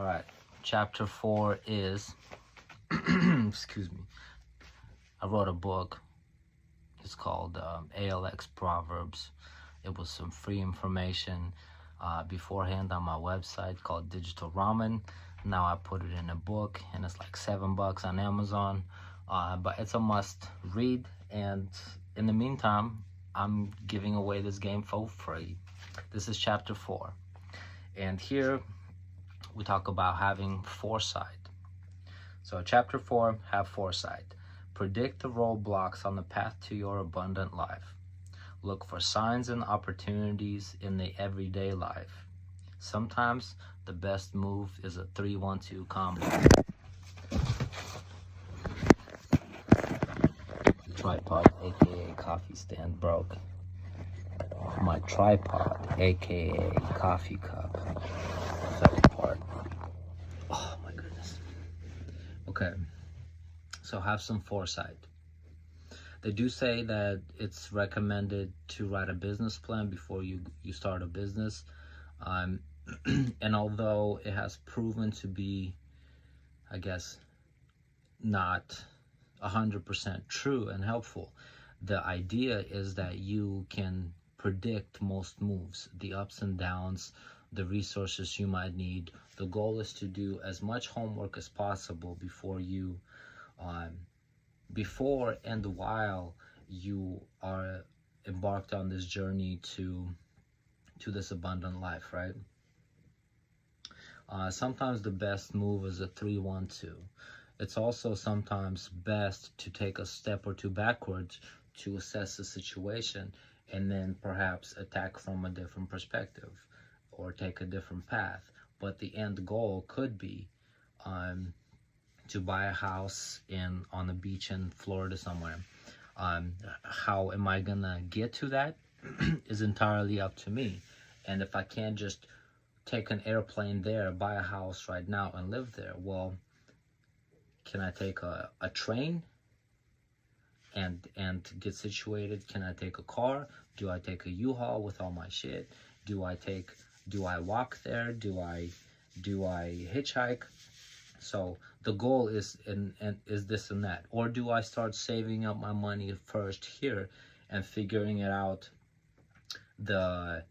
right. Chapter 4 is, excuse me, I wrote a book. It's called ALX Proverbs. It was some free information beforehand on my website called Digital Ramen. Now I put it in a book, and it's like $7 on Amazon. But it's a must read, and in the meantime, I'm giving away this game for free. This is chapter 4, and here we talk about having foresight. So chapter 4, have foresight. Predict the roadblocks on the path to your abundant life. Look for signs and opportunities in the everyday life. Sometimes the best move is a 3-1-2 combo. Tripod, aka coffee stand, broke. My tripod, aka coffee cup, fell apart. Oh my goodness. Okay, so have some foresight. They do say that it's recommended to write a business plan before you start a business. And although it has proven to be, I guess, not 100% true and helpful, the idea is that you can predict most moves, the ups and downs, the resources you might need. The goal is to do as much homework as possible before and while you are embarked on this journey to this abundant life, right? Sometimes the best move is a 3-1-2. It's also sometimes best to take a step or two backwards to assess the situation and then perhaps attack from a different perspective or take a different path. But the end goal could be to buy a house on the beach in Florida somewhere. How am I gonna get to that is entirely up to me. And if I can't just take an airplane there, buy a house right now and live there, well, can I take a train and get situated? Can I take a car? Do I take a U-Haul with all my shit? Do I walk there? Do I hitchhike? So the goal is is this and that, or do I start saving up my money first here and figuring it out the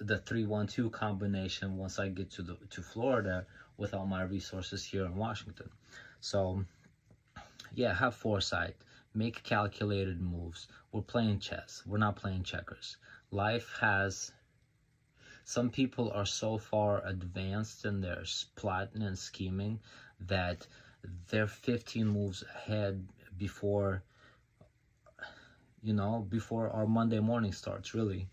3-1-2 combination once I get to Florida with all my resources here in Washington? So yeah, have foresight, make calculated moves. We're playing chess, we're not playing checkers. Life has, some people are so far advanced in their plotting and scheming that they're 15 moves ahead before our Monday morning starts, really.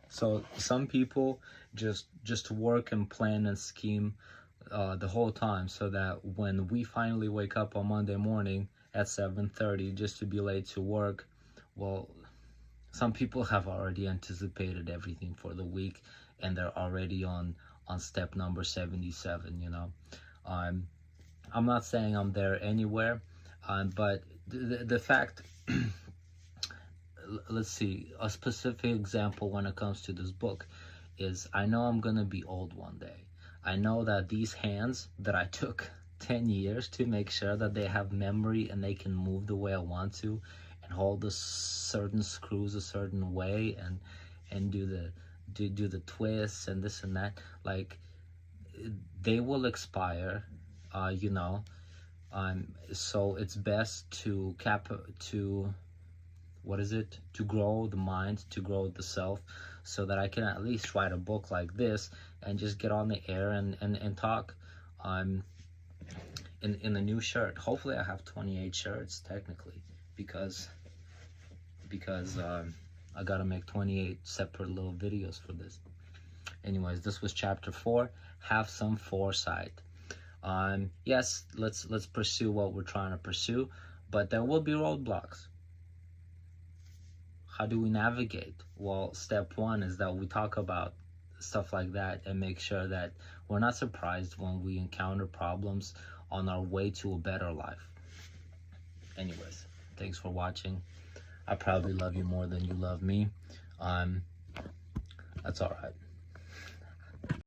So some people just work and plan and scheme the whole time, so that when we finally wake up on Monday morning at 7:30 just to be late to work, well, some people have already anticipated everything for the week and they're already on step number 77. I'm not saying I'm there anywhere, but the fact let's see, a specific example when it comes to this book is, I know I'm gonna be old one day. I know that these hands that I took 10 years to make sure that they have memory and they can move the way I want to and hold the certain screws a certain way and do the twists and this and that, like, they will expire, so it's best to grow the mind, to grow the self, so that I can at least write a book like this and just get on the air and talk. In the new shirt. Hopefully I have 28 shirts technically, because I gotta make 28 separate little videos for this. Anyways, this was chapter 4. Have some foresight. Yes, let's pursue what we're trying to pursue, but there will be roadblocks. How do we navigate? Well, step 1 is that we talk about stuff like that and make sure that we're not surprised when we encounter problems on our way to a better life. Anyways, thanks for watching. I probably love you more than you love me. That's all right.